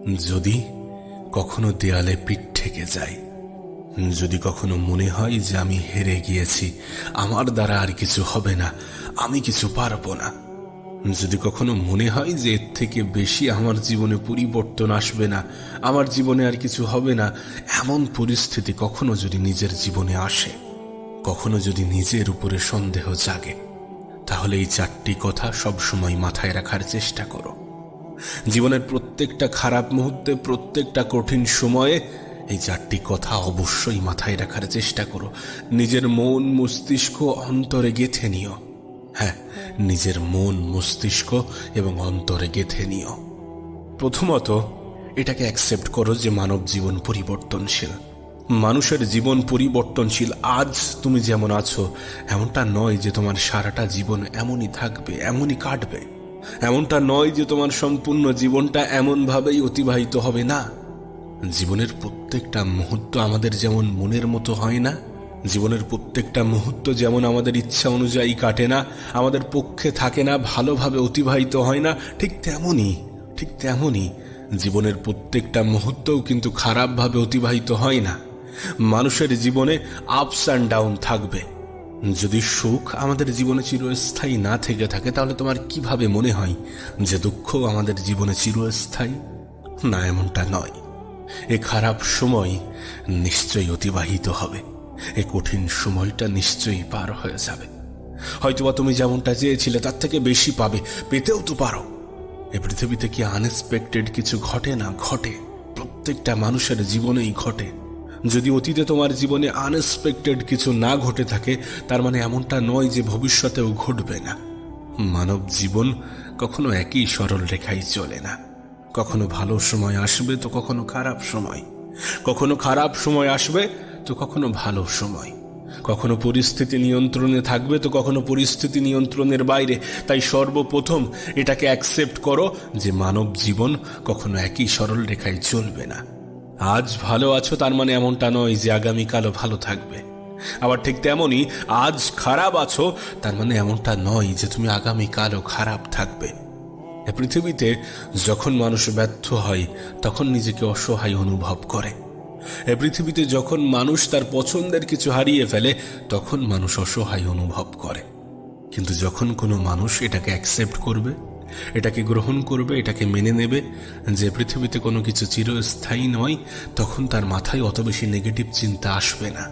যদি কখনো দেয়ালে পিঠ ঠেকে যায়, যদি কখনো মনে হয় যে আমি হেরে গিয়েছি, আমার দ্বারা আর কিছু হবে না, আমি কিছু পারবো না, যদি কখনো মনে হয় যে এর থেকে বেশি আমার জীবনে পরিবর্তন আসবে না, আমার জীবনে আর কিছু হবে না, এমন পরিস্থিতি কখনো যদি নিজের জীবনে আসে, কখনো যদি নিজের উপরে সন্দেহ জাগে, তাহলে এই চারটি কথা সবসময় মাথায় রাখার চেষ্টা করো। জীবনের প্রত্যেকটা খারাপ মুহূর্তে, প্রত্যেকটা কঠিন সময়ে এই চারটি কথা অবশ্যই মাথায় রাখার চেষ্টা করো। নিজের মন মস্তিষ্ক অন্তরে গেঁথে নিও। হ্যাঁ, নিজের মন মস্তিষ্ক এবং অন্তরে গেঁথে নিও। প্রথমত এটাকে অ্যাকসেপ্ট করো যে মানব জীবন পরিবর্তনশীল। মানুষের জীবন পরিবর্তনশীল। আজ তুমি যেমন আছো এমনটা নয় যে তোমার সারাটা জীবন এমনই থাকবে, এমনই কাটবে। এমনটা নয় যে তোমার সম্পূর্ণ জীবনটা এমনভাবেই অতিবাহিত হবে না। জীবনের প্রত্যেকটা মুহূর্ত আমাদের যেমন মনের মতো হয় না, জীবনের প্রত্যেকটা মুহূর্ত যেমন আমাদের ইচ্ছা অনুযায়ী কাটে না, আমাদের পক্ষে থাকে না, ভালোভাবে অতিবাহিত হয় না, ঠিক তেমনই জীবনের প্রত্যেকটা মুহূর্তও কিন্তু খারাপভাবে অতিবাহিত হয় না। মানুষের জীবনে আপস অ্যান্ড ডাউন থাকবে। যদি সুখ আমাদের জীবনে চিরস্থায়ী না থেকে থাকে, তাহলে তোমার কিভাবে মনে হয় যে দুঃখ আমাদের জীবনে চিরস্থায়ী? না, এমনটা নয়। এ খারাপ সময় নিশ্চয়ই অতিবাহিত হবে, এ কঠিন সময়টা নিশ্চয়ই পার হয়ে যাবে। হয়তোবা তুমি যেমনটা চেয়েছিলে তার থেকে বেশি পাবে, পেতেও তো পারো। এ পৃথিবীতে কি আনএক্সপেক্টেড কিছু ঘটে না? ঘটে, প্রত্যেকটা মানুষের জীবনেই ঘটে। যদি অতীতে তোমার জীবনে আনএক্সপেক্টেড কিছু না ঘটে থাকে, তার মানে এমনটা নয় যে ভবিষ্যতেও ঘটবে না। মানব জীবন কখনো একই সরল রেখায় চলে না। কখনো ভালো সময় আসবে তো কখনো খারাপ সময়, কখনো খারাপ সময় আসবে তো কখনো ভালো সময়, কখনো পরিস্থিতি নিয়ন্ত্রণে থাকবে তো কখনো পরিস্থিতি নিয়ন্ত্রণের বাইরে। তাই সর্বপ্রথম এটাকে অ্যাকসেপ্ট করো যে মানব জীবন কখনো একই সরল রেখায় চলবে না। আজ ভালো আছো তার মানে এমনটা নয় যে আগামীকালও ভালো থাকবে। আবার ঠিক তেমনই আজ খারাপ আছো তার মানে এমনটা নয় যে তুমি আগামীকালও খারাপ থাকবে। এ পৃথিবীতে যখন মানুষ ব্যর্থ হয় তখন নিজেকে অসহায় অনুভব করে। এ পৃথিবীতে যখন মানুষ তার পছন্দের কিছু হারিয়ে ফেলে তখন মানুষ অসহায় অনুভব করে। কিন্তু যখন কোনো মানুষ এটাকে অ্যাকসেপ্ট করবে, এটাকে গ্রহণ করবে, এটাকে মেনে নেবে যে পৃথিবীতে কোনো কিছু চিরস্থায়ী নয়, তখন তার মাথায় অত বেশি নেগেটিভ চিন্তা আসবে না।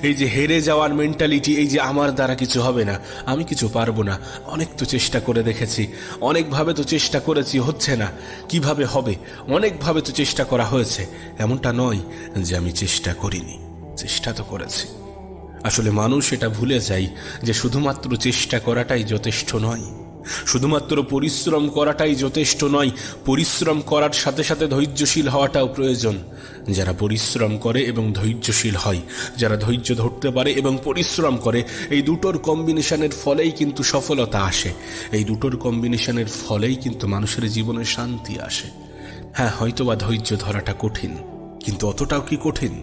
এই যে হেরে যাওয়ার মেন্টালিটি, এই যে আমার দ্বারা কিছু হবে না, আমি কিছু পারবো না, অনেক তো চেষ্টা করে দেখেছি, অনেকভাবে তো চেষ্টা করেছি, হচ্ছে না, কিভাবে হবে, অনেকভাবে তো চেষ্টা করা হয়েছে, এমনটা নয় যে আমি চেষ্টা করিনি, চেষ্টা তো করেছি। আসলে মানুষ এটা ভুলে যায় যে শুধুমাত্র চেষ্টা করাটাই যথেষ্ট নয়, শুধুমাত্র পরিশ্রম করাটাই যথেষ্ট নয়, পরিশ্রম করার সাথে সাথে ধৈর্যশীল হওয়াটাও প্রয়োজন। যারা পরিশ্রম করে এবং ধৈর্যশীল হয়, যারা ধৈর্য ধরতে পারে এবং পরিশ্রম করে, এই দুটোর কম্বিনেশনের ফলেই কিন্তু সফলতা আসে, এই দুটোর কম্বিনেশনের ফলেই কিন্তু মানুষের জীবনে শান্তি আসে। হ্যাঁ, হয়তোবা ধৈর্য ধরাটা কঠিন, কিন্তু অতটাও কি কঠিন?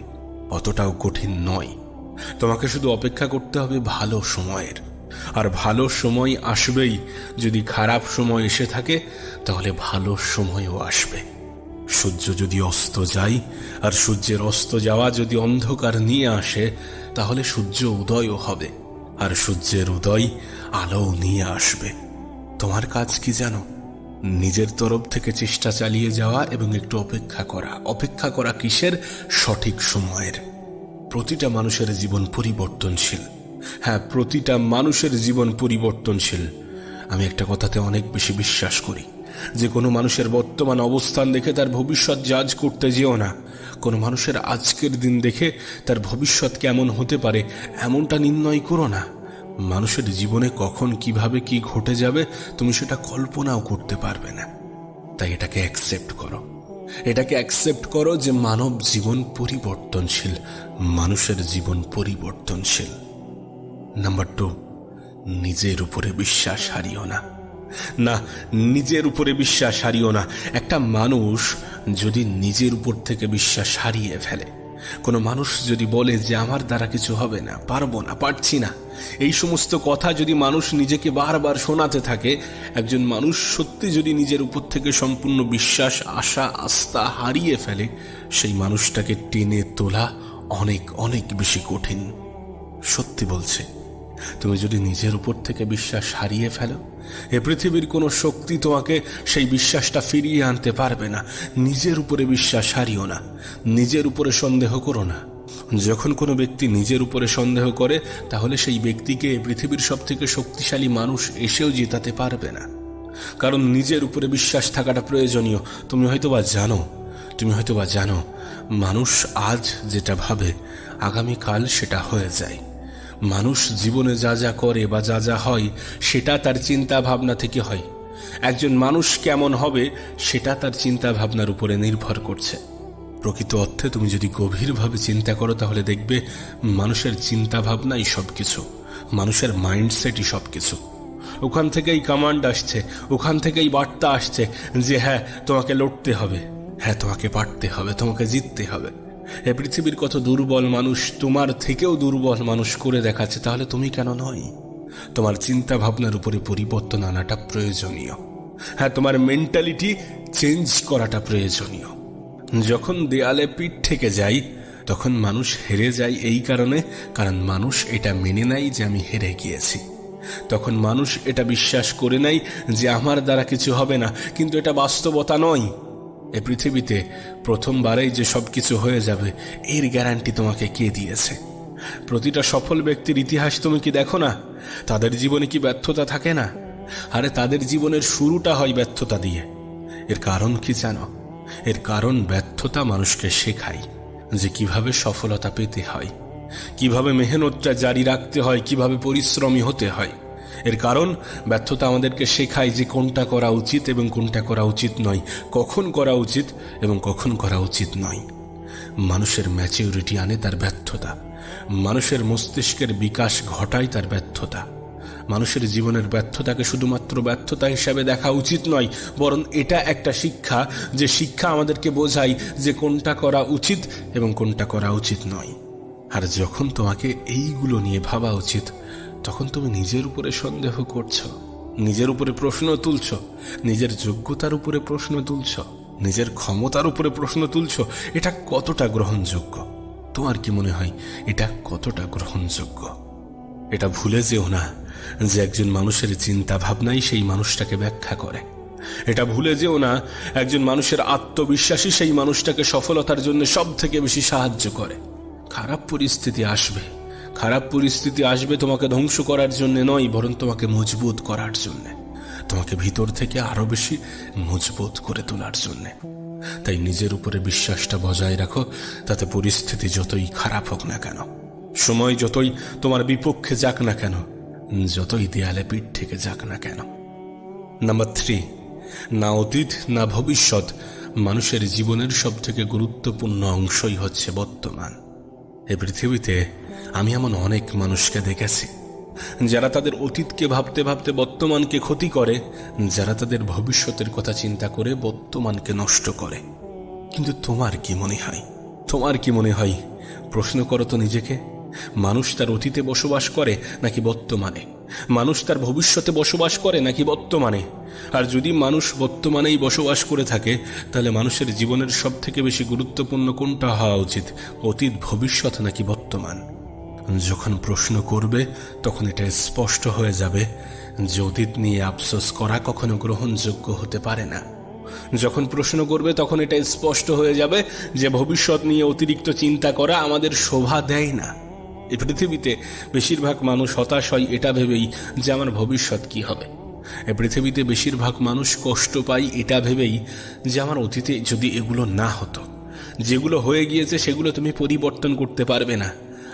অতটাও কঠিন নয়। তোমাকে শুধু অপেক্ষা করতে হবে ভালো সময়ের, আর ভালো সময় আসবেই। যদি খারাপ সময় এসে থাকে তাহলে ভালো সময়ও আসবে। সূর্য যদি অস্ত যায় আর সূর্যের অস্ত যাওয়া যদি অন্ধকার নিয়ে আসে, তাহলে সূর্য উদয়ও হবে, আর সূর্যের উদয় আলো নিয়ে আসবে। তোমার কাজ কি জানো? নিজের তরফ থেকে চেষ্টা চালিয়ে যাওয়া এবং একটু অপেক্ষা করা। অপেক্ষা করা কিসের? সঠিক সময়ের। প্রতিটা মানুষের জীবন পরিবর্তনশীল। হ্যাঁ, প্রতিটা মানুষের জীবন পরিবর্তনশীল। আমি একটা কথাতে অনেক বেশি বিশ্বাস করি যে কোনো মানুষের বর্তমান অবস্থান দেখে তার ভবিষ্যৎ জাজ করতে যেও না। কোনো মানুষের আজকের দিন দেখে তার ভবিষ্যৎ কেমন হতে পারে এমনটা নির্ণয় করো না। মানুষের জীবনে কখন কিভাবে কি ঘটে যাবে তুমি সেটা কল্পনাও করতে পারবে না। তাই এটাকে অ্যাকসেপ্ট করো, এটাকে অ্যাকসেপ্ট করো যে মানব জীবন পরিবর্তনশীল, মানুষের জীবন পরিবর্তনশীল। নাম্বার 2, নিজের উপরে বিশ্বাস হারিও না। না, নিজের উপরে বিশ্বাস হারিও না। একটা মানুষ যদি নিজের উপর থেকে বিশ্বাস হারিয়ে ফেলে, কোনো মানুষ যদি বলে যে আমার দ্বারা কিছু হবে না, পারবো না, পারছি না, এই সমস্ত কথা যদি মানুষ নিজেকে বারবার শোনাতে থাকে, একজন মানুষ সত্যি যদি নিজের উপর থেকে সম্পূর্ণ বিশ্বাস, আশা, আস্থা হারিয়ে ফেলে, সেই মানুষটাকে টেনে তোলা অনেক অনেক বেশি কঠিন। সত্যি বলছে, তুমি যদি নিজের উপর থেকে বিশ্বাস হারিয়ে ফেলো, এ পৃথিবীর কোনো শক্তি তোমাকে সেই বিশ্বাসটা ফিরিয়ে আনতে পারবে না। নিজের উপরে বিশ্বাস হারিও না, নিজের উপরে সন্দেহ করো না। যখন কোনো ব্যক্তি নিজের উপরে সন্দেহ করে, তাহলে সেই ব্যক্তিকে এ পৃথিবীর সব থেকে শক্তিশালী মানুষ এসেও জেতাতে পারবে না। কারণ নিজের উপরে বিশ্বাস থাকাটা প্রয়োজনীয়। তুমি হয়তোবা জানো মানুষ আজ যেটা ভাবে, আগামীকাল সেটা হয়ে যায়। মানুষ জীবনে যা যা করে বা যা যা হয়, সেটা তার চিন্তা ভাবনা থেকে হয়। একজন মানুষ কেমন হবে, সেটা তার চিন্তা ভাবনার উপরে নির্ভর করছে। প্রকৃত অর্থে তুমি যদি গভীরভাবে চিন্তা করো, তাহলে দেখবে মানুষের চিন্তা ভাবনাই সবকিছু, মানুষের মাইন্ডসেটই সবকিছু। ওখান থেকেই কমান্ড আসছে, ওখান থেকেই বার্তা আসছে যে হ্যাঁ, তোমাকে লড়তে হবে, হ্যাঁ, তোমাকে পারতে হবে, তোমাকে জিততে হবে। এ পৃথিবীর কত দুর্বল মানুষ তোমার থেকেও দুর্বল মানুষ করে দেখাচ্ছে, তাহলে তুমি কেন নয়? তোমার চিন্তা ভাবনার উপরে পরিবর্তন আনাটা প্রয়োজনীয়। হ্যাঁ, তোমার মেন্টালিটি চেঞ্জ করাটা প্রয়োজনীয়। যখন দেয়ালে পিঠ থেকে যায়, তখন মানুষ হেরে যায় এই কারণ মানুষ এটা মেনে নেয় যে আমি হেরে গিয়েছি। তখন মানুষ এটা বিশ্বাস করে নেয় যে আমার দ্বারা কিছু হবে না, কিন্তু এটা বাস্তবতা নয়। এ পৃথিবীতে প্রথমবারেই যে সবকিছু হয়ে যাবে, এর গ্যারান্টি তোমাকে কে দিয়েছে? প্রতিটা সফল ব্যক্তির ইতিহাস তুমি কি দেখো না? তাদের জীবনে কি ব্যর্থতা থাকে না? আরে তাদের জীবনের শুরুটা হয় ব্যর্থতা দিয়ে। এর কারণ কি জানো? এর কারণ ব্যর্থতা মানুষকে শেখায় যে কিভাবে সফলতা পেতে হয়, কিভাবে মেহনতটা জারি রাখতে হয়, কিভাবে পরিশ্রমী হতে হয়। এর কারণ ব্যর্থতা আমাদেরকে শেখায় যে কোনটা করা উচিত এবং কোনটা করা উচিত নয়, কখন করা উচিত এবং কখন করা উচিত নয়। মানুষের ম্যাচিউরিটি আনে তার ব্যর্থতা, মানুষের মস্তিষ্কের বিকাশ ঘটায় তার ব্যর্থতা। মানুষের জীবনের ব্যর্থতাকে শুধুমাত্র ব্যর্থতা হিসাবে দেখা উচিত নয়, বরং এটা একটা শিক্ষা, যে শিক্ষা আমাদেরকে বোঝায় যে কোনটা করা উচিত এবং কোনটা করা উচিত নয়। আর যখন তোমাকে এইগুলো নিয়ে ভাবা উচিত, তখন তুমি নিজের উপরে সন্দেহ করছো, নিজের উপরে প্রশ্ন তুলছো, নিজের যোগ্যতার উপরে প্রশ্ন তুলছো, নিজের ক্ষমতার উপরে প্রশ্ন তুলছো। এটা কতটা গ্রহণযোগ্য? তোমার কি মনে হয় এটা কতটা গ্রহণযোগ্য? এটা ভুলে যেও না যে একজন মানুষের চিন্তা ভাবনাই সেই মানুষটাকে ব্যাখ্যা করে। এটা ভুলে যেও না একজন মানুষের আত্মবিশ্বাসী সেই মানুষটাকে সফলতার জন্য সব থেকে বেশি সাহায্য করে। খারাপ পরিস্থিতি আসবে তোমাকে ধ্বংস করার জন্য নয়, বরং তোমাকে মজবুত করার জন্য, তোমাকে ভিতর থেকে আরো বেশি মজবুত করে তোলার জন্য। তাই নিজের উপরে বিশ্বাসটা বজায় রাখো, তাতে পরিস্থিতি যতই খারাপ হোক না কেন, সময় যতই তোমার বিপক্ষে যাক না কেন, যতই দেয়ালে পিঠ থেকে যাক না কেন। নাম্বার 3, না অতীত না ভবিষ্যৎ, মানুষের জীবনের সব থেকে গুরুত্বপূর্ণ অংশই হচ্ছে বর্তমান। এই পৃথিবীতে আমি এমন অনেক মানুষকে দেখেছি যারা তাদের অতীতকে ভাবতে ভাবতে বর্তমানকে ক্ষতি করে, যারা তাদের ভবিষ্যতের কথা চিন্তা করে বর্তমানকে নষ্ট করে। কিন্তু তোমার কি মনে হয়? প্রশ্ন করো তো নিজেকে, মানুষ তার অতীতে বসবাস করে নাকি বর্তমানে? মানুষ তার ভবিষ্যতে বসবাস করে নাকি বর্তমানে? আর যদি মানুষ বর্তমানেই বসবাস করে থাকে, তাহলে মানুষের জীবনের সব থেকে বেশি গুরুত্বপূর্ণ কোনটা হওয়া উচিত? অতীত, ভবিষ্যৎ নাকি বর্তমান? যখন প্রশ্ন করবে, তখন এটা স্পষ্ট হয়ে যাবে যে অতীত নিয়ে আফসোস করা কখনো গ্রহণযোগ্য হতে পারে না। যখন প্রশ্ন করবে, তখন এটা স্পষ্ট হয়ে যাবে যে ভবিষ্যৎ নিয়ে অতিরিক্ত চিন্তা করা আমাদের শোভা দেয় না। এই পৃথিবীতে বেশিরভাগ মানুষ হতাশ হয় এটা ভেবেই যে আমার ভবিষ্যৎ কি হবে। এই পৃথিবীতে বেশিরভাগ মানুষ কষ্ট পায় এটা ভেবেই যে আমার অতীতে যদি এগুলো না হতো, যেগুলো হয়ে গিয়েছে সেগুলো তুমি পরিবর্তন করতে পারবে না,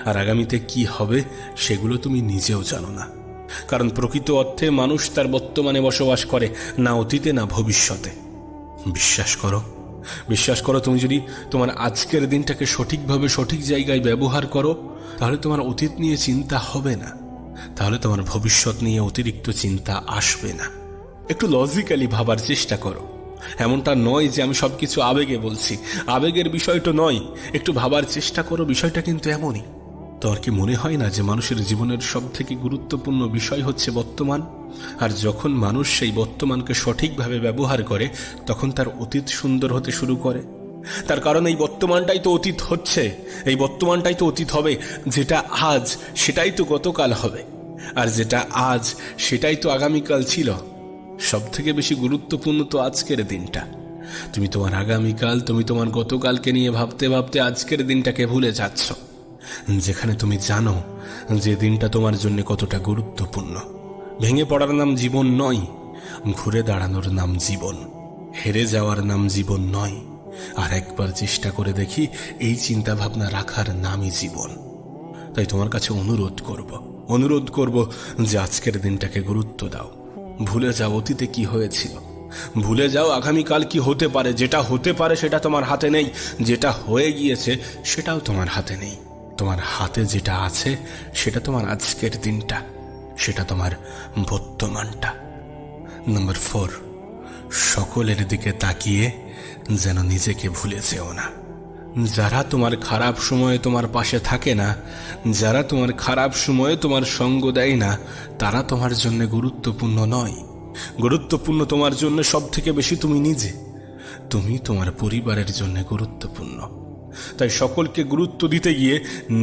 আর আগামীতে কি হবে সেগুলো তুমি নিজেও জানো না। কারণ প্রকৃত অর্থে মানুষ তার বর্তমানে বসবাস করে, না অতীতে না ভবিষ্যতে। বিশ্বাস করো, তুমি যদি তোমার আজকের দিনটাকে সঠিকভাবে সঠিক জায়গায় ব্যবহার করো, তাহলে তোমার অতীত নিয়ে চিন্তা হবে না, তাহলে তোমার ভবিষ্যৎ নিয়ে অতিরিক্ত চিন্তা আসবে না। একটু লজিক্যালি ভাবার চেষ্টা করো। এমনটা নয় যে আমি সবকিছু আবেগে বলছি, আবেগের বিষয়টা নয়। একটু ভাবার চেষ্টা করো, বিষয়টা কিন্তু এমনই। তোমার কি মনে হয় না যে মানুষের জীবনের সব থেকে গুরুত্বপূর্ণ বিষয় হচ্ছে বর্তমান? আর যখন মানুষ সেই বর্তমানকে সঠিকভাবে ব্যবহার করে, তখন তার অতীত সুন্দর হতে শুরু করে। তার কারণ এই বর্তমানটাই তো অতীত হচ্ছে, এই বর্তমানটাই তো অতীত হবে। যেটা আজ সেটাই তো গতকাল হবে, আর যেটা আজ সেটাই তো আগামীকাল ছিল। সব থেকে বেশি গুরুত্বপূর্ণ তো আজকের দিনটা। তুমি তোমার আগামীকাল, তুমি তোমার গতকালকে নিয়ে ভাবতে ভাবতে আজকের দিনটাকে ভুলে যাচ্ছ, যেখানে তুমি জানো যে দিনটা তোমার জন্য কতটা গুরুত্বপূর্ণ। ভেঙে পড়ার নাম জীবন নয়, ঘুরে দাঁড়ানোর নাম জীবন। হেরে যাওয়ার নাম জীবন নয়। আর একবার চেষ্টা করে দেখি, এই চিন্তা ভাবনা রাখার নামই জীবন। তাই তোমার কাছে অনুরোধ করব যে আজকের দিনটাকে গুরুত্ব দাও। ভুলে যাও অতীতে কি হয়েছিল, ভুলে যাও আগামীকাল কি হতে পারে। যেটা হতে পারে সেটা তোমার হাতে নেই, যেটা হয়ে গিয়েছে সেটাও তোমার হাতে নেই। তোমার হাতে যেটা আছে সেটা তোমার আজকের দিনটা, সেটা তোমার বর্তমানটা। নাম্বার 4, সকলের দিকে তাকিয়ে যেন নিজেকে ভুলে যেও না। যারা তোমার খারাপ সময়ে তোমার পাশে থাকে না, যারা তোমার খারাপ সময়ে তোমার সঙ্গ দেয় না, তারা তোমার জন্য গুরুত্বপূর্ণ নয়। গুরুত্বপূর্ণ তোমার জন্য সব থেকে বেশি তুমি নিজে। তুমি তোমার পরিবারের জন্য গুরুত্বপূর্ণ। তাই সকলকে গুরুত্ব দিতে গিয়ে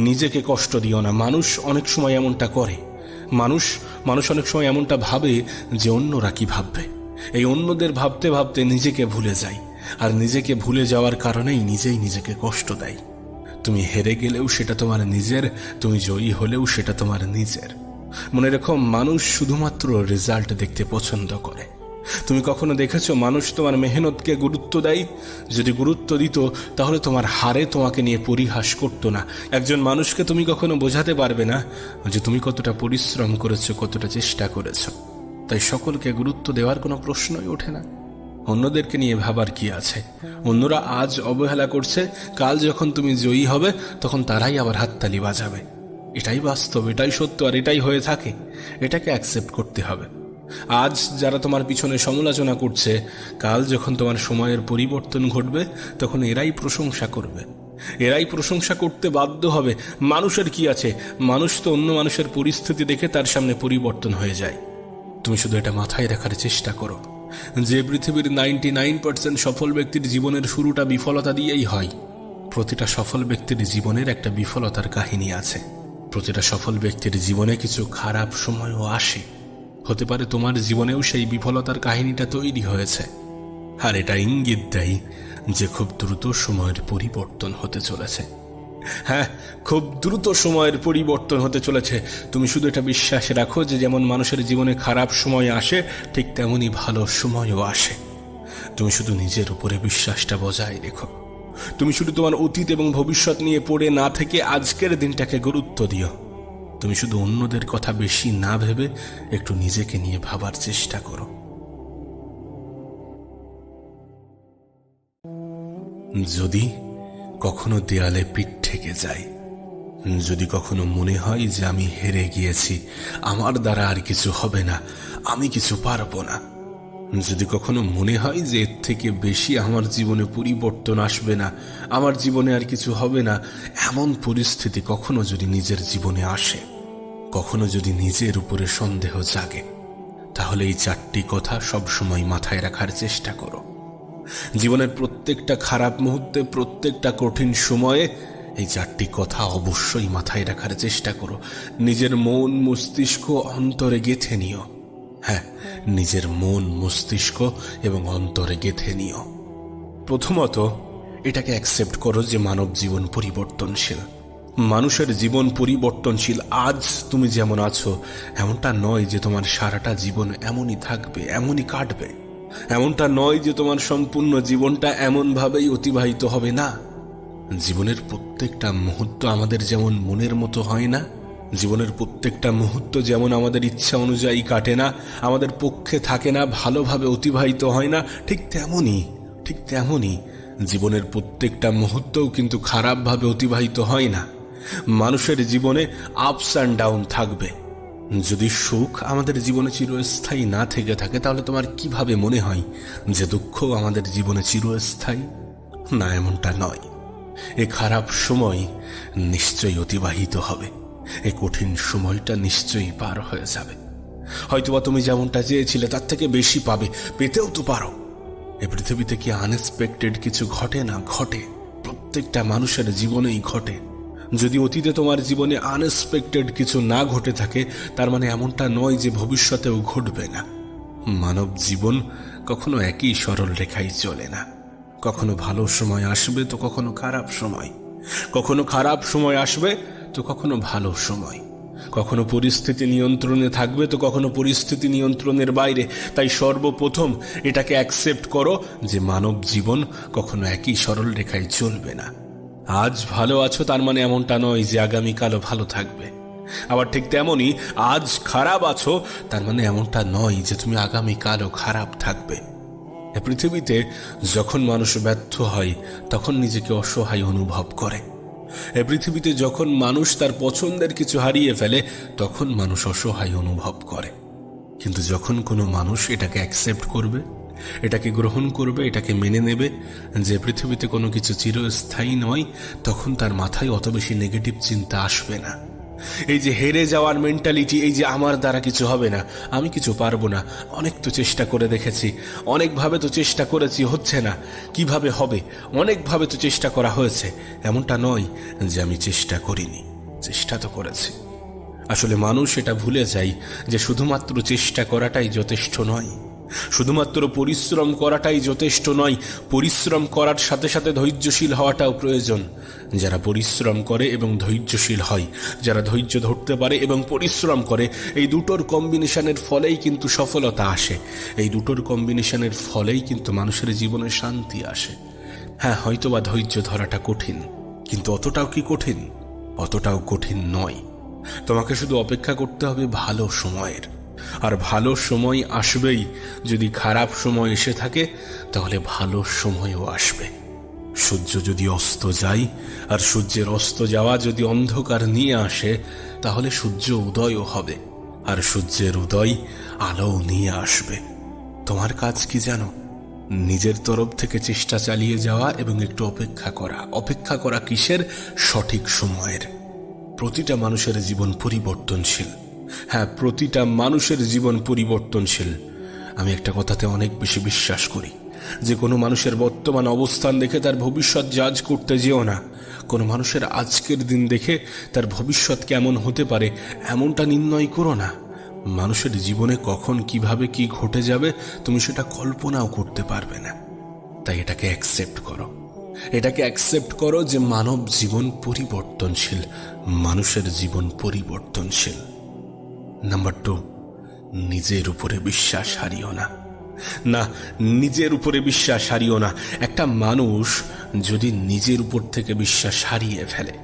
নিজেকে কষ্ট দিও না। মানুষ অনেক সময় এমনটা করে। মানুষ অনেক সময় এমনটা ভাবে যে অন্যরা কি ভাববে। এই অন্যদের ভাবতে ভাবতে নিজেকে ভুলে যায়, আর নিজেকে ভুলে যাওয়ার কারণেই নিজেই নিজেকে কষ্ট দেয়। তুমি হেরে গেলেও সেটা তোমার নিজের, তুমি জয়ী হলেও সেটা তোমার নিজের। মনে রেখো, মানুষ শুধুমাত্র রেজাল্ট দেখতে পছন্দ করে। তুমি কখনো দেখেছো মানুষ তোমার মেহনতকে গুরুত্ব দেয়? যদি গুরুত্ব দিত তাহলে তোমার হারে তোমাকে নিয়ে পরিহাস করতো না। একজন মানুষকে তুমি কখনো বোঝাতে পারবে না যে তুমি কতটা পরিশ্রম করেছো, কতটা চেষ্টা করেছো। তাই সকলকে গুরুত্ব দেওয়ার কোনো প্রশ্নই ওঠে না। অন্যদেরকে নিয়ে ভাবার কি আছে? অন্যরা আজ অবহেলা করছে, কাল যখন তুমি জয়ী হবে তখন তারাই আবার হাততালি বাজাবে। এটাই বাস্তব, এটাই সত্য, আর এটাই হয়ে থাকে। এটাকে অ্যাকসেপ্ট করতে হবে। আজ যারা তোমার পিছনে সমালোচনা করছে, কাল যখন তোমার সময়ের পরিবর্তন ঘটবে তখন এরাই প্রশংসা করবে, এরাই প্রশংসা করতে বাধ্য হবে। মানুষের কি আছে? মানুষ তো অন্য মানুষের পরিস্থিতি দেখে তার সামনে পরিবর্তন হয়ে যায়। তুমি শুধু এটা মাথায় রাখার চেষ্টা করো যে পৃথিবীর 99% সফল ব্যক্তির জীবনের শুরুটা বিফলতা দিয়েই হয়। প্রতিটা সফল ব্যক্তির জীবনের একটা বিফলতার কাহিনী আছে। প্রতিটা সফল ব্যক্তির জীবনে কিছু খারাপ সময়ও আসে। হতে পারে তোমার জীবনেও সেই বিফলতার কাহিনীটা তৈরি হয়েছে, আর এটা ইঙ্গিত দেয় যে খুব দ্রুত সময়ের পরিবর্তন হতে চলেছে। হ্যাঁ, খুব দ্রুত সময়ের পরিবর্তন হতে চলেছে। তুমি শুধু এটা বিশ্বাস রাখো যে যেমন মানুষের জীবনে খারাপ সময় আসে, ঠিক তেমনই ভালো সময়ও আসে। তুমি শুধু নিজের উপরে বিশ্বাসটা বজায় রেখো। তুমি শুধু তোমার অতীত এবং ভবিষ্যৎ নিয়ে পড়ে না থেকে আজকের দিনটাকে গুরুত্ব দিও। তুমি শুধু অন্যদের কথা বেশি না ভেবে একটু নিজেকে নিয়ে ভাবার চেষ্টা করো। যদি কখনো দেয়ালে পিঠ ঠেকে যায়, যদি কখনো মনে হয় যে আমি হেরে গিয়েছি, আমার দ্বারা আর কিছু হবে না, আমি কিছু পারবো না, যদি কখনো মনে হয় যে এর থেকে বেশি আমার জীবনে পরিবর্তন আসবে না, আমার জীবনে আর কিছু হবে না, এমন পরিস্থিতি কখনো যদি নিজের জীবনে আসে, কখনো যদি নিজের উপরে সন্দেহ জাগে, তাহলে এই 4টি কথা সবসময় মাথায় রাখার চেষ্টা করো। জীবনের প্রত্যেকটা খারাপ মুহূর্তে, প্রত্যেকটা কঠিন সময়ে এই 4টি কথা অবশ্যই মাথায় রাখার চেষ্টা করো। নিজের মন মস্তিষ্ক অন্তরে গেঁথে নিও। হ্যাঁ, নিজের মন মস্তিষ্ক এবং অন্তরে গেঁথে নিও। প্রথমত এটাকে অ্যাকসেপ্ট করো যে মানব জীবন পরিবর্তনশীল। মানুষের জীবন পরিবর্তনশীল। আজ তুমি যেমন আছো এমনটা নয় যে তোমার সারাটা জীবন এমনই থাকবে, এমনই কাটবে। এমনটা নয় যে তোমার সম্পূর্ণ জীবনটা এমনভাবেই অতিবাহিত হবে না। জীবনের প্রত্যেকটা মুহূর্ত আমাদের যেমন মনের মতো হয় না, জীবনের প্রত্যেকটা মুহূর্ত যেমন আমাদের ইচ্ছা অনুযায়ী কাটে না, আমাদের পক্ষে থাকে না, ভালোভাবে অতিবাহিত হয় না, ঠিক তেমনই জীবনের প্রত্যেকটা মুহূর্তও কিন্তু খারাপভাবে অতিবাহিত হয় না। মানুষের জীবনে আপস অ্যান্ড ডাউন থাকবে। যদি সুখ আমাদের জীবনে চিরস্থায়ী না থেকে থাকে, তাহলে তোমার কিভাবে মনে হয় যে দুঃখ আমাদের জীবনে চিরস্থায়ী? না, এমনটা নয়। এ খারাপ সময় নিশ্চয়ই অতিবাহিত হবে, এ কঠিন সময়টা নিশ্চয়ই পার হয়ে যাবে। হয়তোবা তুমি যেমনটা চেয়েছিলে তার থেকে বেশি পাবে, পেতেও তো পারো। এ পৃথিবীতে কি আনএক্সপেক্টেড কিছু ঘটে না? ঘটে, প্রত্যেকটা মানুষের জীবনেই ঘটে। যদি অতীতে তোমার জীবনে আনএক্সপেক্টেড কিছু না ঘটে থাকে, তার মানে এমনটা নয় যে ভবিষ্যতেও ঘটবে না। মানব জীবন কখনো একই সরল রেখায় চলে না। কখনো ভালো সময় আসবে তো কখনো খারাপ সময়, কখনো খারাপ সময় আসবে তো কখনো ভালো সময়, কখনো পরিস্থিতি নিয়ন্ত্রণে থাকবে তো কখনো পরিস্থিতি নিয়ন্ত্রণের বাইরে। তাই সর্বপ্রথম এটাকে অ্যাকসেপ্ট করো যে মানব জীবন কখনো একই সরল রেখায় চলবে না। আজ ভালো আছো তার মানে এমনটা নয় যে আগামীকালও ভালো থাকবে। আবার ঠিক তেমনই আজ খারাপ আছো তার মানে এমনটা নয় যে তুমি আগামীকালও খারাপ থাকবে। এ পৃথিবীতে যখন মানুষ ব্যর্থ হয় তখন নিজেকে অসহায় অনুভব করে। এ পৃথিবীতে যখন মানুষ তার পছন্দের কিছু হারিয়ে ফেলে তখন মানুষ অসহায় অনুভব করে। কিন্তু যখন কোনো মানুষ এটাকে অ্যাকসেপ্ট করবে, এটাকে গ্রহণ করবে, এটাকে মেনে নেবে যে পৃথিবীতে কোনো কিছু চিরস্থায়ী নয়, তখন তার মাথায় অত বেশি নেগেটিভ চিন্তা আসবে না। এই যে হেরে যাওয়ার মেন্টালিটি, এই যে আমার দ্বারা কিছু হবে না, আমি কিছু পারবো না, অনেক তো চেষ্টা করে দেখেছি, অনেকভাবে তো চেষ্টা করেছি, হচ্ছে না, কিভাবে হবে, অনেকভাবে তো চেষ্টা করা হয়েছে, এমনটা নয় যে আমি চেষ্টা করিনি, চেষ্টা তো করেছি। আসলে মানুষ এটা ভুলে যায় যে শুধুমাত্র চেষ্টা করাটাই যথেষ্ট নয়, শুধুমাত্র পরিশ্রম করাটাই যথেষ্ট নয়, পরিশ্রম করার সাথে সাথে ধৈর্যশীল হওয়াটাও প্রয়োজন। যারা পরিশ্রম করে এবং ধৈর্যশীল হয়, যারা ধৈর্য ধরতে পারে এবং পরিশ্রম করে, এই দুটোর কম্বিনেশনের ফলেই কিন্তু সফলতা আসে, এই দুটোর কম্বিনেশনের ফলেই কিন্তু মানুষের জীবনে শান্তি আসে। হ্যাঁ, হয়তোবা ধৈর্য ধরাটা কঠিন, কিন্তু অতটাও কি কঠিন? অতটাও কঠিন নয়। তোমাকে শুধু অপেক্ষা করতে হবে ভালো সময়ের, আর ভালো সময় আসবেই। যদি খারাপ সময় এসে থাকে তাহলে ভালো সময়ও আসবে। সূর্য যদি অস্ত যায় আর সূর্যের অস্ত যাওয়া যদি অন্ধকার নিয়ে আসে, তাহলে সূর্য উদয়ও হবে, আর সূর্যের উদয় আলোও নিয়ে আসবে। তোমার কাজ কি জানো? নিজের তরফ থেকে চেষ্টা চালিয়ে যাওয়া এবং একটু অপেক্ষা করা। অপেক্ষা করা কিসের? সঠিক সময়ের। প্রতিটা মানুষের জীবন পরিবর্তনশীল। হ্যাঁ, প্রতিটা মানুষের জীবন পরিবর্তনশীল। আমি একটা কথাতে অনেক বেশি বিশ্বাস করি যে কোনো মানুষের বর্তমান অবস্থান দেখে তার ভবিষ্যৎ জাজ করতে যেও না। কোনো মানুষের আজকের দিন দেখে তার ভবিষ্যৎ কেমন হতে পারে এমনটা নির্ণয় করো না। মানুষের জীবনে কখন কিভাবে কি ঘটে যাবে তুমি সেটা কল্পনাও করতে পারবে না। তাই এটাকে অ্যাকসেপ্ট করো, এটাকে অ্যাকসেপ্ট করো যে মানব জীবন পরিবর্তনশীল, মানুষের জীবন পরিবর্তনশীল। নাম্বার 2, নিজের উপরে বিশ্বাস হারিও না। না, নিজের উপরে বিশ্বাস হারিও না। একটা মানুষ যদি নিজের উপর থেকে বিশ্বাস হারিয়ে ফেলে,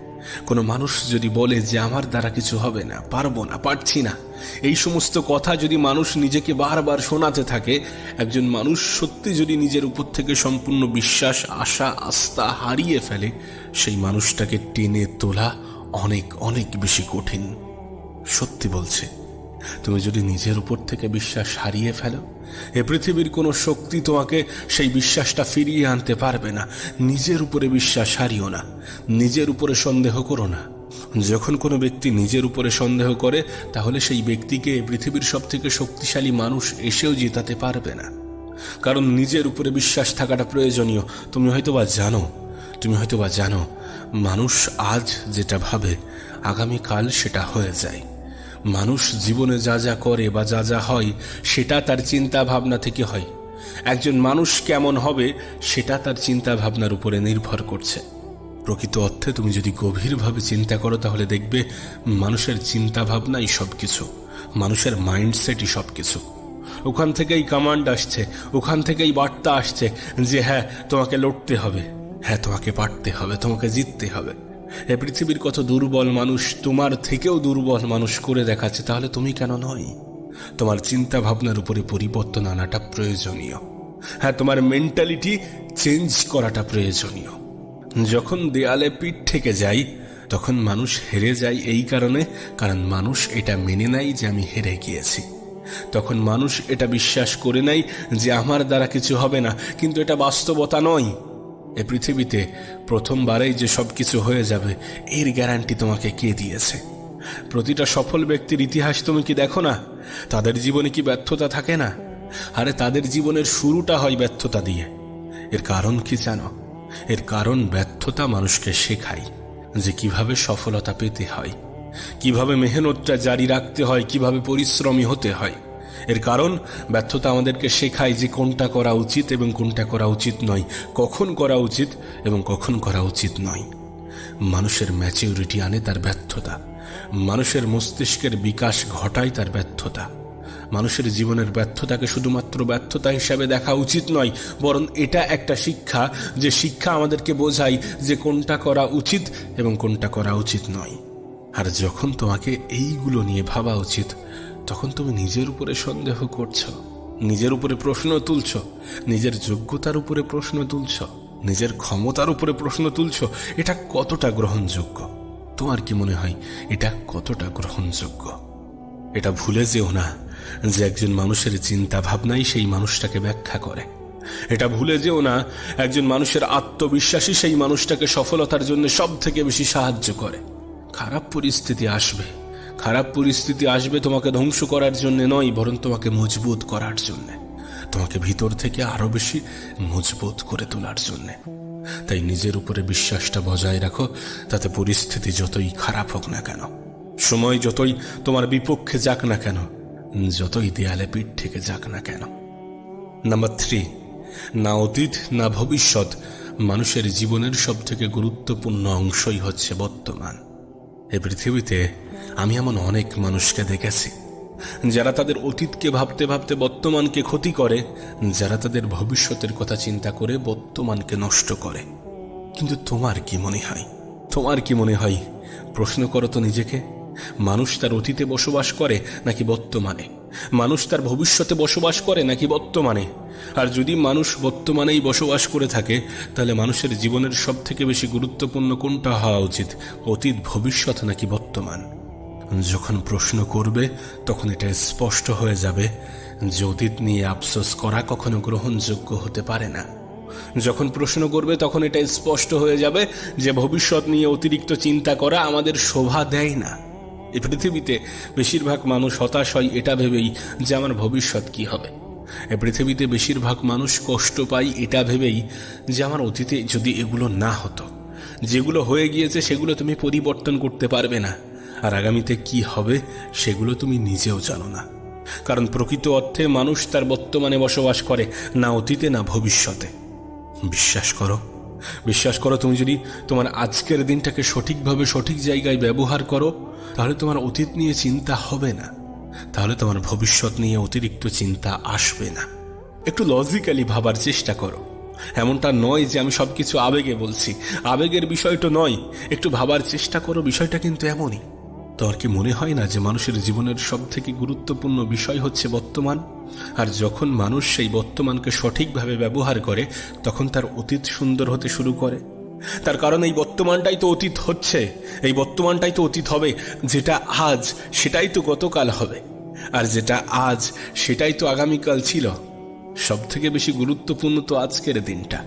কোনো মানুষ যদি বলে যে আমার দ্বারা কিছু হবে না, পারবো না, পারছি না, এই সমস্ত কথা যদি মানুষ নিজেকে বারবার শোনাতে থাকে, একজন মানুষ সত্যি যদি নিজের উপর থেকে সম্পূর্ণ বিশ্বাস, আশা, আস্থা হারিয়ে ফেলে, সেই মানুষটাকে টেনে তোলা অনেক অনেক বেশি কঠিন। সত্যি বলছে, তুমি যদি নিজের উপর থেকে বিশ্বাস হারিয়ে ফেলো, এ পৃথিবীর কোনো শক্তি তোমাকে সেই বিশ্বাসটা ফিরিয়ে আনতে পারবে না। নিজের উপরে বিশ্বাস হারিও না, নিজের উপরে সন্দেহ করো না। যখন কোনো ব্যক্তি নিজের উপরে সন্দেহ করে, তাহলে সেই ব্যক্তিকে এ পৃথিবীর সব থেকে শক্তিশালী মানুষ এসেও জেতাতে পারবে না। কারণ নিজের উপরে বিশ্বাস থাকাটা প্রয়োজনীয়। তুমি হয়তোবা জানো মানুষ আজ যেটা ভাবে আগামীকাল সেটা হয়ে যায়। মানুষ জীবনে যা যা করে বা যা যা হয় সেটা তার চিন্তা ভাবনা থেকে হয়। একজন মানুষ কেমন হবে সেটা তার চিন্তা ভাবনার উপরে নির্ভর করছে। প্রকৃত অর্থে তুমি যদি গভীরভাবে চিন্তা করো তাহলে দেখবে মানুষের চিন্তা ভাবনাই সবকিছু, মানুষের মাইন্ডসেটই সবকিছু। ওখান থেকেই কমান্ড আসছে, ওখান থেকেই বার্তা আসছে যে হ্যাঁ তোমাকে লড়তে হবে, হ্যাঁ তোমাকে পারতে হবে, তোমাকে জিততে হবে। এ পৃথিবীর কত দুর্বল মানুষ তোমার থেকেও দুর্বল মানুষ করে দেখাচ্ছে, তাহলে তুমি কেন নয়? তোমার চিন্তা ভাবনার উপরে পরিবর্তন আনাটা প্রয়োজনীয়। হ্যাঁ, তোমার মেন্টালিটি চেঞ্জ করাটা প্রয়োজনীয়। যখন দেয়ালে পিঠ থেকে যাই তখন মানুষ হেরে যায় এই কারণে, কারণ মানুষ এটা মেনে নেয় যে আমি হেরে গিয়েছি। তখন মানুষ এটা বিশ্বাস করে নেয় যে আমার দ্বারা কিছু হবে না, কিন্তু এটা বাস্তবতা নয়। এ পৃথিবীতে প্রথমবারেই যে সবকিছু হয়ে যাবে এর গ্যারান্টি তোমাকে কে দিয়েছে? প্রতিটা সফল ব্যক্তির ইতিহাস তুমি কি দেখো না? তাদের জীবনে কি ব্যর্থতা থাকে না? আরে তাদের জীবনের শুরুটা হয় ব্যর্থতা দিয়ে। এর কারণ কি জানো? এর কারণ ব্যর্থতা মানুষকে শেখায় যে কিভাবে সফলতা পেতে হয়, কিভাবে মেহনতটা জারি রাখতে হয়, কিভাবে পরিশ্রমী হতে হয়। এর কারণ ব্যর্থতা আমাদেরকে শেখায় যে কোনটা করা উচিত এবং কোনটা করা উচিত নয়, কখন করা উচিত এবং কখন করা উচিত নয়। মানুষের ম্যাচিউরিটি আনে তার ব্যর্থতা, মানুষের মস্তিষ্কের বিকাশ ঘটায় তার ব্যর্থতা। মানুষের জীবনের ব্যর্থতাকে শুধুমাত্র ব্যর্থতা হিসাবে দেখা উচিত নয়, বরং এটা একটা শিক্ষা, যে শিক্ষা আমাদেরকে বোঝায় যে কোনটা করা উচিত এবং কোনটা করা উচিত নয়। আর যখন তোমাকে এইগুলো নিয়ে ভাবা উচিত, তখন তুমি নিজের উপরে সন্দেহ করছো, নিজের উপরে প্রশ্ন তুলছ, নিজের যোগ্যতার উপরে প্রশ্ন তুলছ, নিজের ক্ষমতার উপরে প্রশ্ন তুলছ। এটা কতটা গ্রহণযোগ্য? তোমার কি মনে হয় এটা কতটা গ্রহণযোগ্য? এটা ভুলে যেও না যে একজন মানুষের চিন্তা ভাবনাই সেই মানুষটাকে ব্যাখ্যা করে। এটা ভুলে যেও না একজন মানুষের আত্মবিশ্বাসী সেই মানুষটাকে সফলতার জন্য সব থেকে বেশি সাহায্য করে। খারাপ পরিস্থিতি আসবে, খারাপ পরিস্থিতি আসবে তোমাকে ধ্বংস করার জন্য নয়, বরং তোমাকে মজবুত করার জন্য, তোমাকে ভিতর থেকে আরো বেশি মজবুত করে তোলার জন্য। তাই নিজের উপরে বিশ্বাসটা বজায় রাখো, তাতে পরিস্থিতি যতই খারাপ হোক না কেন, সময় যতই তোমার বিপক্ষে যাক না কেন, যতই দেয়ালে পিঠ থেকে যাক না কেন। নাম্বার 3, না অতীত না ভবিষ্যৎ, মানুষের জীবনের সব থেকে গুরুত্বপূর্ণ অংশই হচ্ছে বর্তমান। এই পৃথিবীতে আমি এমন অনেক মানুষকে দেখেছি যারা তাদের অতীতকে ভাবতে ভাবতে বর্তমানকে ক্ষতি করে, যারা তাদের ভবিষ্যতের কথা চিন্তা করে বর্তমানকে নষ্ট করে। কিন্তু তোমার কি মনে হয়? তোমার কি মনে হয়? প্রশ্ন করো তো নিজেকে, মানুষ তার অতীতে বসবাস করে নাকি বর্তমানে? মানুষ তার ভবিষ্যতে বসবাস করে নাকি বর্তমানে? আর যদি মানুষ বর্তমানেই বসবাস করে থাকে, তাহলে মানুষের জীবনের সব থেকে বেশি গুরুত্বপূর্ণ কোনটা হওয়া উচিত? অতীত, ভবিষ্যৎ নাকি বর্তমান? যখন প্রশ্ন করবে তখন এটা স্পষ্ট হয়ে যাবে যে অতীত নিয়ে আফসোস করা কখনো গ্রহণযোগ্য হতে পারে না। যখন প্রশ্ন করবে তখন এটা স্পষ্ট হয়ে যাবে যে ভবিষ্যৎ নিয়ে অতিরিক্ত চিন্তা করা আমাদের শোভা দেয় না। এই পৃথিবীতে বেশিরভাগ মানুষ হতাশ হয় এটা ভেবেই যে আমার ভবিষ্যৎ কি হবে। এই পৃথিবীতে বেশিরভাগ মানুষ কষ্ট পায় এটা ভেবেই যে আমার অতীতে যদি এগুলো না হতো, যেগুলো হয়ে গিয়েছে সেগুলো তুমি পরিবর্তন করতে পারবে না, আর আগামীতে কি হবে সেগুলো তুমি নিজেও জানো না। কারণ প্রকৃত অর্থে মানুষ তার বর্তমানে বসবাস করে, না অতীতে না ভবিষ্যতে। বিশ্বাস করো, বিশ্বাস করো, তুমি যদি তোমার আজকের দিনটাকে সঠিকভাবে সঠিক জায়গায় ব্যবহার করো, তাহলে তোমার অতীত নিয়ে চিন্তা হবে না, তাহলে তোমার ভবিষ্যৎ নিয়ে অতিরিক্ত চিন্তা আসবে না। একটু লজিক্যালি ভাবার চেষ্টা করো। এমনটা নয় যে আমি সবকিছু আবেগে বলছি, আবেগের বিষয়টা নয়, একটু ভাবার চেষ্টা করো, বিষয়টা কিন্তু এমনই। তোমার কি মনে হয় না যে মানুষের জীবনের সব থেকে গুরুত্বপূর্ণ বিষয় হচ্ছে বর্তমান? আর যখন মানুষ সেই বর্তমানকে সঠিকভাবে ব্যবহার করে, তখন তার অতীত সুন্দর হতে শুরু করে। তার কারণ এই বর্তমানটাই তো অতীত হচ্ছে, এই বর্তমানটাই তো অতীত হবে। যেটা আজ সেটাই তো গতকাল হবে, আর যেটা আজ সেটাই তো আগামীকাল ছিল। সব থেকে বেশি গুরুত্বপূর্ণ তো আজকের দিনটা।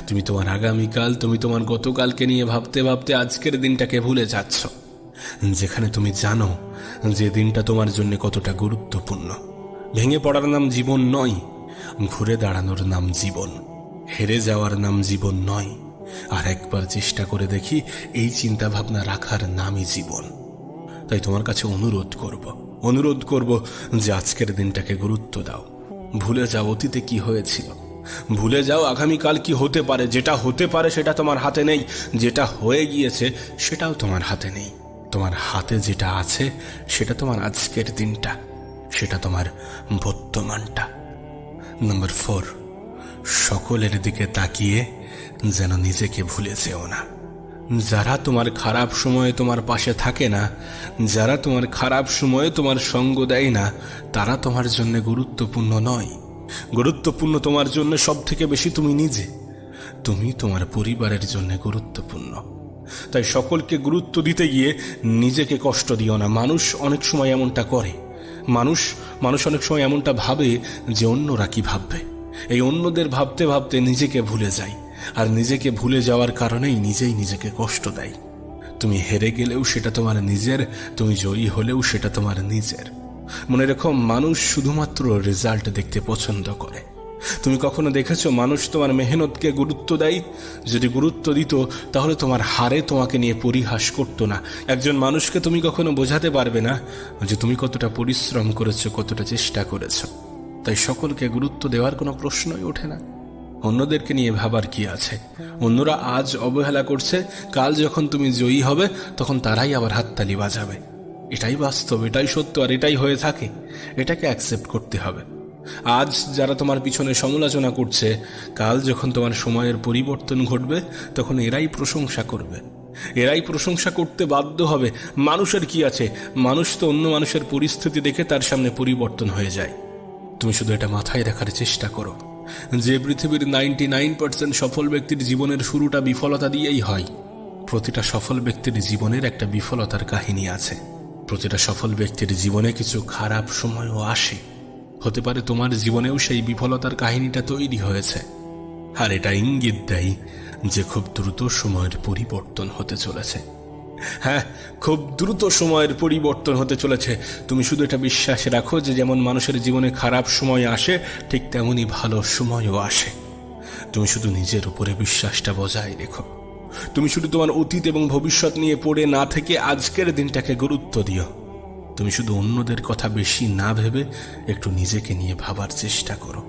তুমি তোমার আগামীকাল, তুমি তোমার গতকালকে নিয়ে ভাবতে ভাবতে আজকের দিনটাকে ভুলে যাচ্ছ, যেখানে তুমি জানো যে দিনটা তোমার জন্য কতটা গুরুত্বপূর্ণ। ভেঙে পড়ার নাম জীবন নয়, ঘুরে দাঁড়ানোর নাম জীবন, হেরে যাওয়ার নাম জীবন নয়। আর একবার চেষ্টা করে দেখি এই চিন্তা ভাবনা রাখার নামই জীবন। তাই তোমার কাছে অনুরোধ করব যে আজকের দিনটাকে গুরুত্ব দাও। ভুলে যাও অতীতে কি হয়েছিল, ভুলে যাও আগামীকাল কি হতে পারে। যেটা হতে পারে সেটা তোমার হাতে নেই, যেটা হয়ে গিয়েছে সেটাও তোমার হাতে নেই। তোমার হাতে যেটা আছে সেটা তোমার আজকের দিনটা, সেটা তোমার বর্তমানটা। নাম্বার 4, সকলের দিকে তাকিয়ে যেন নিজেকে ভুলে যেও না। যারা তোমার খারাপ সময়ে তোমার পাশে থাকে না, যারা তোমার খারাপ সময়ে তোমার সঙ্গ দেয় না, তারা তোমার জন্য গুরুত্বপূর্ণ নয়। গুরুত্বপূর্ণ তোমার জন্য সব থেকে বেশি তুমি নিজে। তুমি তোমার পরিবারের জন্য গুরুত্বপূর্ণ, তাই সকলকে গুরুত্ব দিতে গিয়ে নিজেকে কষ্ট দিও না। মানুষ অনেক সময় এমনটা করে। মানুষ অনেক সময় এমনটা ভাবে যে অন্যরা কি ভাববে। এই অন্যদের ভাবতে ভাবতে নিজেকে ভুলে যায়, আর নিজেকে ভুলে যাওয়ার কারণেই নিজেই নিজেকে কষ্ট দেয়। তুমি হেরে গেলেও সেটা তোমার নিজের, তুমি জয়ী হলেও সেটা তোমার নিজের। মনে রেখো, মানুষ শুধুমাত্র রেজাল্ট দেখতে পছন্দ করে। তুমি কখনো দেখেছো মানুষ তোমার মেহনতকে গুরুত্ব দেয়? যদি গুরুত্ব দিত তাহলে তোমার হারে তোমাকে নিয়ে পরিহাস করতো না। একজন মানুষকে তুমি কখনো বোঝাতে পারবে না যে তুমি কতটা পরিশ্রম করেছো, কতটা চেষ্টা করেছো। তাই সকলকে গুরুত্ব দেওয়ার কোনো প্রশ্নই ওঠে না। অন্যদেরকে নিয়ে ভাবার কি আছে? অন্যরা আজ অবহেলা করছে, কাল যখন তুমি জয়ী হবে তখন তারাই আবার হাততালি বাজাবে। এটাই বাস্তব, এটাই সত্য, আর এটাই হয়ে থাকে। এটাকে অ্যাকসেপ্ট করতে হবে। আজ যারা তোমার পিছনে সমালোচনা করছে, কাল যখন তোমার সময়ের পরিবর্তন ঘটবে তখন এরাই প্রশংসা করবে। এরাই প্রশংসা করতে বাধ্য হবে। মানুষের কি আছে? মানুষ তো অন্য মানুষের পরিস্থিতি দেখে তার সামনে পরিবর্তন হয়ে যায়। তুমি শুধু এটা মাথায় রাখার চেষ্টা করো যে পৃথিবীর 99% সফল ব্যক্তির জীবনের শুরুটা বিফলতা দিয়েই হয়। প্রতিটা সফল ব্যক্তির জীবনের একটা বিফলতার কাহিনী আছে। প্রতিটা সফল ব্যক্তির জীবনে কিছু খারাপ সময়ও আসে। হতে পারে তোমার জীবনেও সেই বিফলতার কাহিনীটা তৈরি হয়েছে, আর এটা ইঙ্গিত দেয় যে খুব দ্রুত সময়ের পরিবর্তন হতে চলেছে। হ্যাঁ, খুব দ্রুত সময়ের পরিবর্তন হতে চলেছে। তুমি শুধু এটা বিশ্বাস রাখো যে যেমন মানুষের জীবনে খারাপ সময় আসে, ঠিক তেমনি ভালো সময়ও আসে। তুমি শুধু নিজের উপরে বিশ্বাসটা বজায় রেখো। তুমি শুধু তোমার অতীত এবং ভবিষ্যৎ নিয়ে পড়ে না থেকে আজকের দিনটাকে গুরুত্ব দিও। তুমি শুধু অন্যদের কথা বেশি না ভেবে একটু নিজেকে নিয়ে ভাবার চেষ্টা করো।